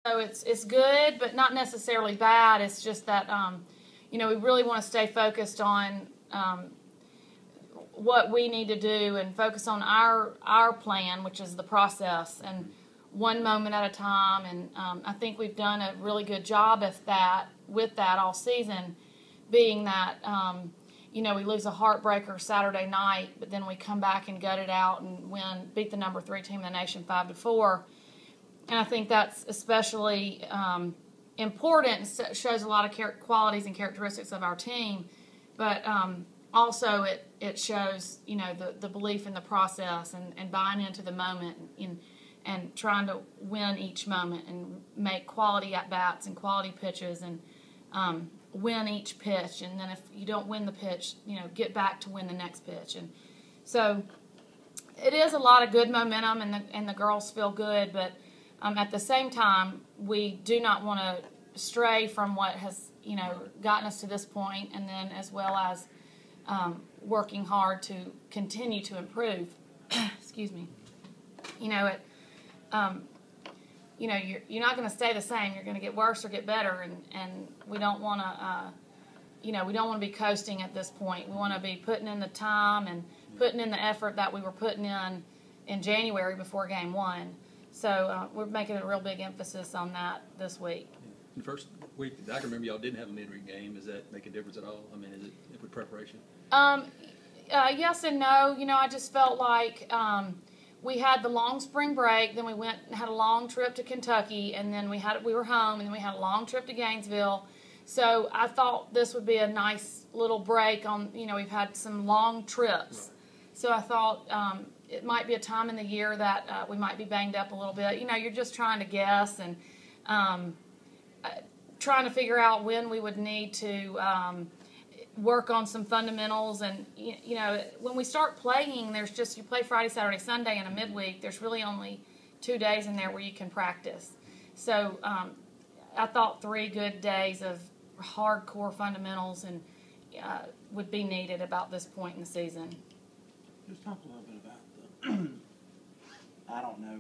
So it's good, but not necessarily bad. It's just that we really want to stay focused on what we need to do and focus on our plan, which is the process, and one moment at a time. And I think we've done a really good job with that all season, being that we lose a heartbreaker Saturday night, but then we come back and gut it out and beat the number 3 team in the nation 5-4. And I think that's especially important. It shows a lot of qualities and characteristics of our team, but also it shows the belief in the process and buying into the moment and trying to win each moment and make quality at bats and quality pitches and win each pitch. And then if you don't win the pitch, get back to win the next pitch. And so it is a lot of good momentum, and the girls feel good, but at the same time, we do not want to stray from what has, gotten us to this point, and then as well as working hard to continue to improve. Excuse me. You're not going to stay the same. You're going to get worse or get better, and we don't want to, we don't want to be coasting at this point. We want to be putting in the time and putting in the effort that we were putting in January before Game 1. So we're making a real big emphasis on that this week. The first week, I can remember y'all didn't have a midweek game. Does that make a difference at all? I mean, is it with preparation? Yes and no. I just felt like we had the long spring break, then we went and had a long trip to Kentucky, and then we were home, and then we had a long trip to Gainesville. So I thought this would be a nice little break on, we've had some long trips. Right. So I thought it might be a time in the year that we might be banged up a little bit. You're just trying to guess and trying to figure out when we would need to work on some fundamentals. And, when we start playing, you play Friday, Saturday, Sunday in a midweek. There's really only 2 days in there where you can practice. So I thought 3 good days of hardcore fundamentals and would be needed about this point in the season. Just talk a little bit about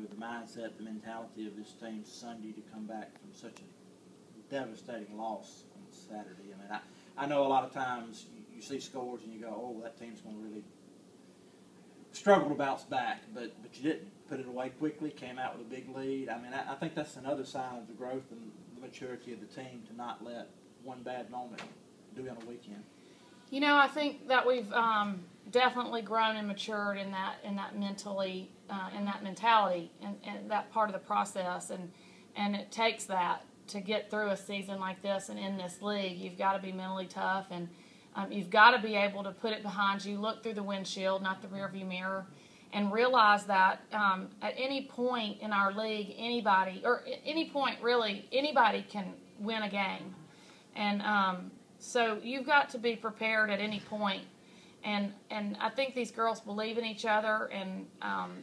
the mindset, the mentality of this team Sunday to come back from such a devastating loss on Saturday. I mean, I know a lot of times you see scores and you go, oh, that team's going to really struggle to bounce back, but you didn't. Put it away quickly, came out with a big lead. I mean, I think that's another sign of the growth and the maturity of the team to not let one bad moment do on a weekend. I think that we've definitely grown and matured in that mentality, and that part of the process, and it takes that to get through a season like this and in this league. You've got to be mentally tough, and you've got to be able to put it behind you, look through the windshield, not the rearview mirror, and realize that at any point in our league, anybody can win a game, and so you've got to be prepared at any point. And I think these girls believe in each other, and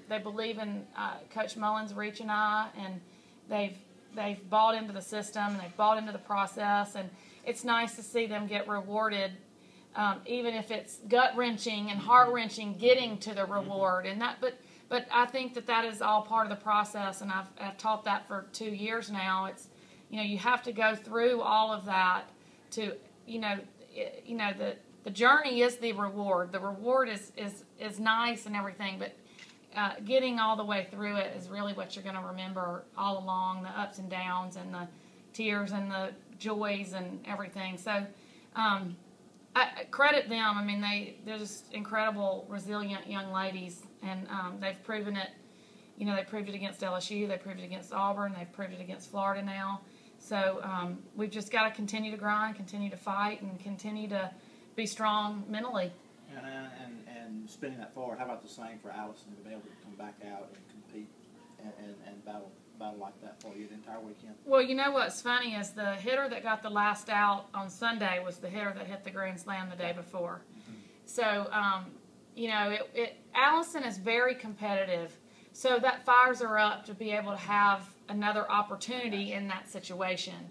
they believe in Coach Mullins' reach and eye, and they've bought into the system, and they've bought into the process, and it's nice to see them get rewarded, even if it's gut-wrenching and heart-wrenching getting to the reward. And but I think that is all part of the process, and I've taught that for 2 years now. It's you have to go through all of that to the journey is the reward. The reward is nice and everything, but getting all the way through it is really what you're going to remember all along, the ups and downs and the tears and the joys and everything. So I credit them. I mean, they're just incredible, resilient young ladies, and they've proven it. They proved it against LSU. They proved it against Auburn. They've proved it against Florida now. So we've just got to continue to grind, continue to fight, and continue to be strong mentally. And spinning that forward, how about the same for Allison to be able to come back out and compete and battle like that for you the entire weekend? Well, what's funny is the hitter that got the last out on Sunday was the hitter that hit the grand slam the day before. Mm-hmm. So, Allison is very competitive. So that fires her up to be able to have another opportunity in that situation.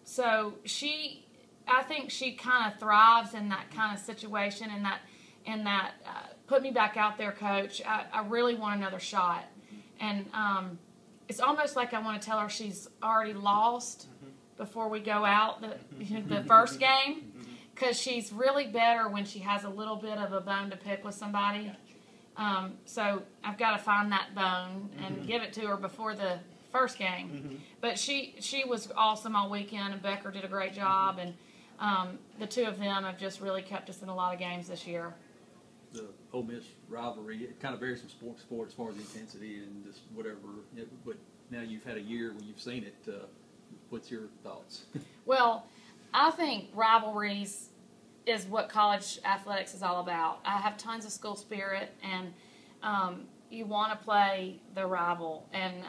So I think she kind of thrives in that kind of situation, and that put me back out there, Coach. I really want another shot. And it's almost like I want to tell her she's already lost before we go out the first game, because she's really better when she has a little bit of a bone to pick with somebody. So I've got to find that bone and give it to her before the first game. But she was awesome all weekend, and Becker did a great job, and the two of them have just really kept us in a lot of games this year. The Ole Miss rivalry, it kind of varies from sport to sport as far as the intensity and just whatever. But now you've had a year when you've seen it. What's your thoughts? Well, I think rivalries is what college athletics is all about. I have tons of school spirit, and you want to play the rival. And,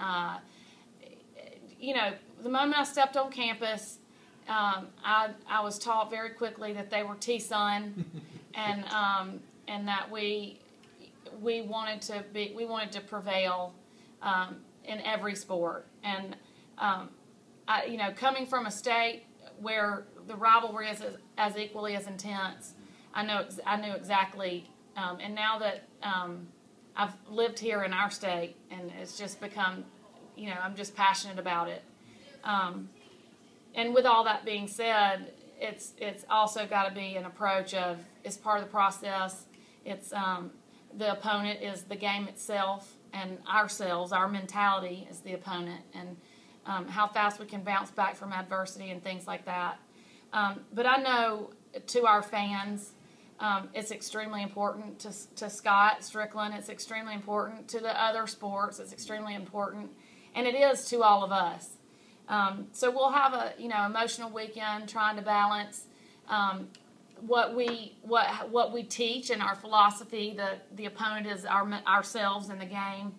the moment I stepped on campus, I was taught very quickly that they were T-Sun, and that we wanted to prevail in every sport. And coming from a state where the rivalry is as equally as intense, I knew exactly. And now that I've lived here in our state, and it's just become, I'm just passionate about it. And with all that being said, it's also got to be an approach of, it's part of the process. It's the opponent is the game itself, and ourselves, our mentality is the opponent, and how fast we can bounce back from adversity and things like that. But I know to our fans, it's extremely important to Scott Strickland. It's extremely important to the other sports. It's extremely important, and it is to all of us. So we'll have a emotional weekend trying to balance what we teach and our philosophy. The opponent is ourselves in the game,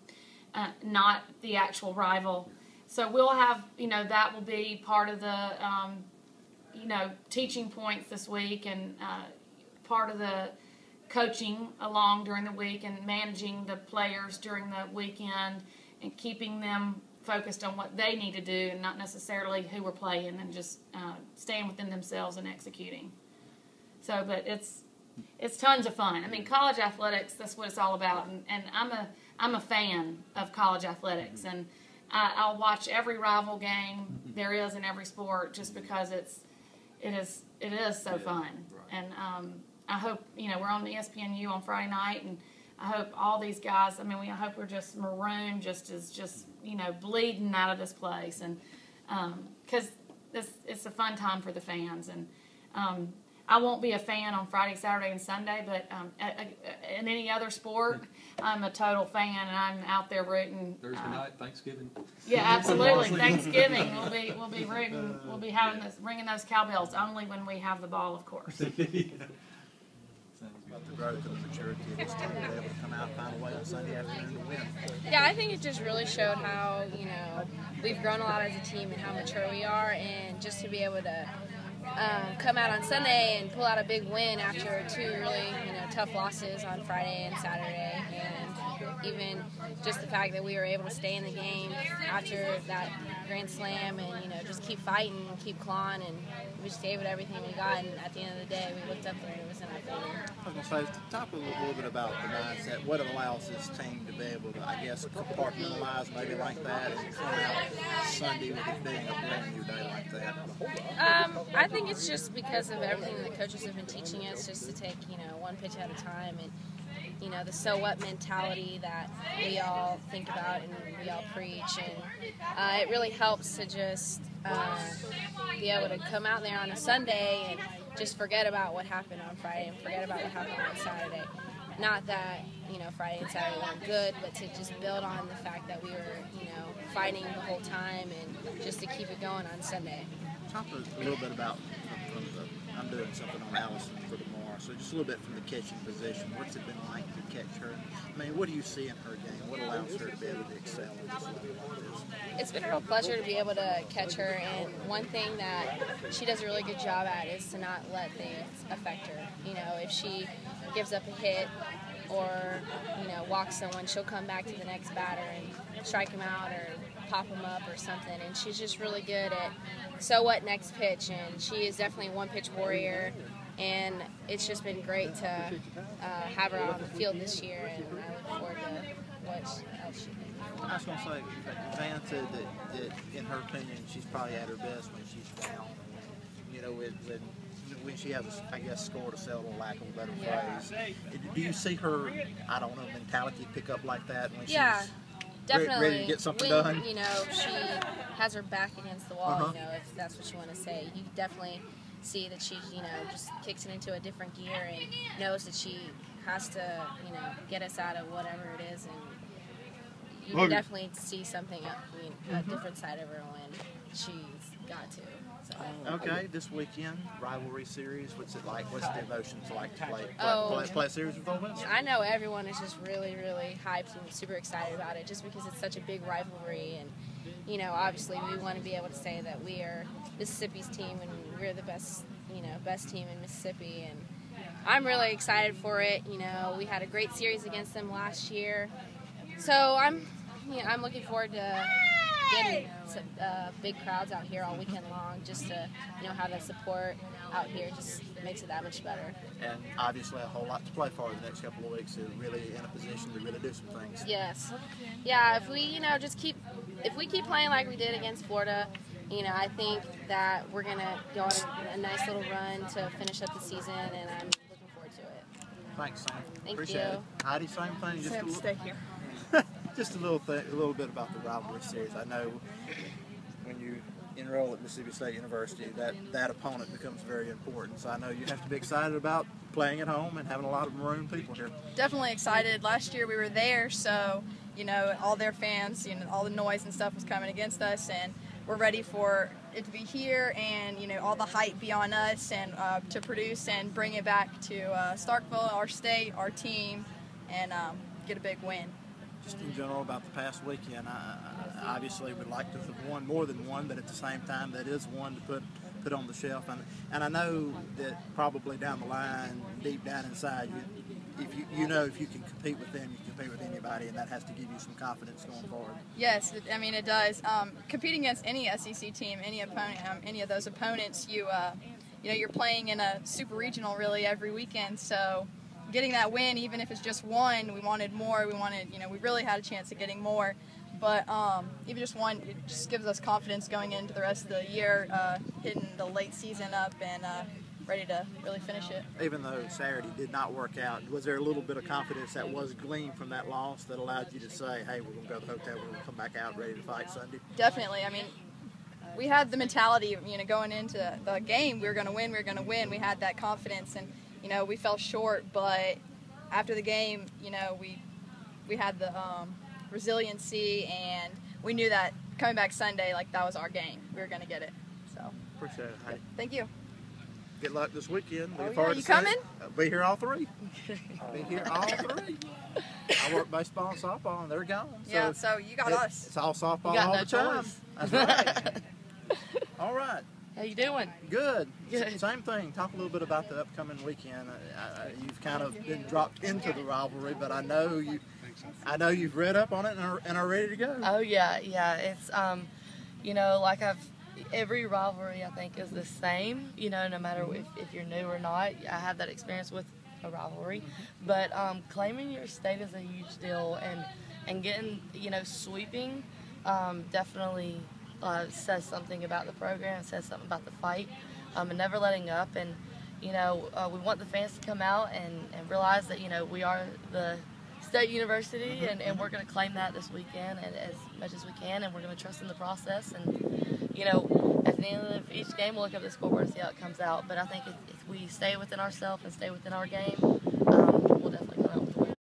not the actual rival. So we'll have that will be part of the teaching points this week, and part of the coaching along during the week, and managing the players during the weekend, and keeping them focused on what they need to do, and not necessarily who we're playing, and just staying within themselves and executing. So, but it's tons of fun. I mean, college athletics, that's what it's all about, and I'm a fan of college athletics, and I'll watch every rival game there is in every sport, just because it is so fun. Right. And I hope we're on the ESPNU on Friday night, and I hope all these guys. I hope we're just marooned, just bleeding out of this place, and because it's a fun time for the fans. And I won't be a fan on Friday, Saturday, and Sunday, but in any other sport, I'm a total fan, and I'm out there rooting. Thursday night, Thanksgiving. Yeah, absolutely. Thanksgiving, we'll be rooting. We'll be ringing those cowbells only when we have the ball, of course. About the growth and the maturity of this team, to be able to come out and find a way on Sunday afternoon to win. Yeah, I think it just really showed how we've grown a lot as a team and how mature we are, and just to be able to come out on Sunday and pull out a big win after two really tough losses on Friday and Saturday, and even just the fact that we were able to stay in the game after that grand slam, and just keep fighting and keep clawing, and we just gave it everything we got, and at the end of the day we looked up and it was in our favor. I was going to say, talk a little bit about the mindset. What allows this team to be able to, I guess, compartmentalize maybe like that, and come out Sunday with it being a brand new day like that? I think it's just because of everything that coaches have been teaching us, just to take one pitch at a time, and the so what mentality that we all think about and we all preach, and it really helps to just be able to come out there on a Sunday and just forget about what happened on Friday and forget about what happened on Saturday. Not that Friday and Saturday weren't good, but to just build on the fact that we were fighting the whole time, and just to keep it going on Sunday. Talk a little bit about I'm doing something on Allison for tomorrow, so just a little bit from the catching position. What's it been like to catch her? I mean, what do you see in her game? What allows her to be able to excel at this level like this? It's been a real pleasure to be able to catch her, and one thing that she does a really good job at is to not let things affect her. If she gives up a hit or walks someone, she'll come back to the next batter and strike him out or pop him up or something, and she's just really good at so what next pitch, and she is definitely a one pitch warrior, and it's just been great to have her on the field this year, and I look forward to what else she can do. I was going to say, Vann said that in her opinion, she's probably at her best when she's down. You know, when she has, I guess, score to settle, lack of a better phrase. Do you see her, I don't know, mentality pick up like that when she's definitely ready to get something when, done? You know, she has her back against the wall, you know, if that's what you want to say. You definitely see that she, you know, just kicks it into a different gear and knows that she has to, you know, get us out of whatever it is. And you can definitely see something, a different side of her when she's got to. So. Okay, this weekend, rivalry series, what's it like? What's the emotions like to play a series with Ole Miss? I know everyone is just really, really hyped and super excited about it just because it's such a big rivalry. And, you know, obviously we want to be able to say that we are Mississippi's team and we're the best, you know, best team in Mississippi. And I'm really excited for it. You know, we had a great series against them last year. So I'm looking forward to getting some big crowds out here all weekend long, just to, you know, have that support out here just makes it that much better. And obviously a whole lot to play for the next couple of weeks, to really in a position to really do some things. Yes. Yeah, if we, you know, if we keep playing like we did against Florida, you know, I think that we're going to go on a nice little run to finish up the season, and I'm looking forward to it. Thanks, Sam. Thank Appreciate you. it. Heidi, same thing. Sam, stay here. Just a little bit about the rivalry series. I know when you enroll at Mississippi State University, that opponent becomes very important. So I know you have to be excited about playing at home and having a lot of maroon people here. Definitely excited. Last year we were there, so, you know, all their fans, you know, all the noise and stuff was coming against us, and we're ready for it to be here, and, you know, all the hype be on us, and to produce and bring it back to Starkville, our state, our team, and get a big win. Just in general about the past weekend, I obviously would like to have won more than one, but at the same time, that is one to put on the shelf. And I know that probably down the line, deep down inside, if you can compete with them, you can compete with anybody, and that has to give you some confidence going forward. Yes, I mean, it does. Competing against any SEC team, any opponent, any of those opponents, you know, you're playing in a super regional really every weekend, so getting that win, even if it's just one, we wanted more. We really had a chance at getting more. But even just one, it just gives us confidence going into the rest of the year, hitting the late season up and ready to really finish it. Even though Saturday did not work out, was there a little bit of confidence that was gleaned from that loss that allowed you to say, hey, we're going to go to the hotel, we're going to come back out ready to fight Sunday? Definitely. I mean, we had the mentality of, you know, going into the game, we were going to win. We had that confidence, and, you know, we fell short, but after the game, you know, we had the resiliency, and we knew that coming back Sunday, like, that was our game. We were going to get it. So Appreciate it. Hey, thank you. good luck this weekend. Oh, Looking yeah, forward you to seeing coming? it. I'll be here all three. Be here all three. I work baseball and softball, and they're gone. Yeah, so you got us. It's all softball You got all no the time. choice. That's right. All right. How you doing? Good. Good. Same thing. Talk a little bit about the upcoming weekend. You've kind of been dropped into the rivalry, but I know you've read up on it and are ready to go. Oh yeah. It's you know, like every rivalry I think is the same. You know, no matter if you're new or not. I have that experience with a rivalry, but claiming your state is a huge deal, and getting, you know, sweeping definitely says something about the program. It says something about the fight, and never letting up. And you know, we want the fans to come out and realize that, you know, we are the state university, and we're going to claim that this weekend and as much as we can, and we're going to trust in the process. And you know, at the end of each game, we'll look up the scoreboard and see how it comes out. But I think if we stay within ourselves and stay within our game, we'll definitely come out with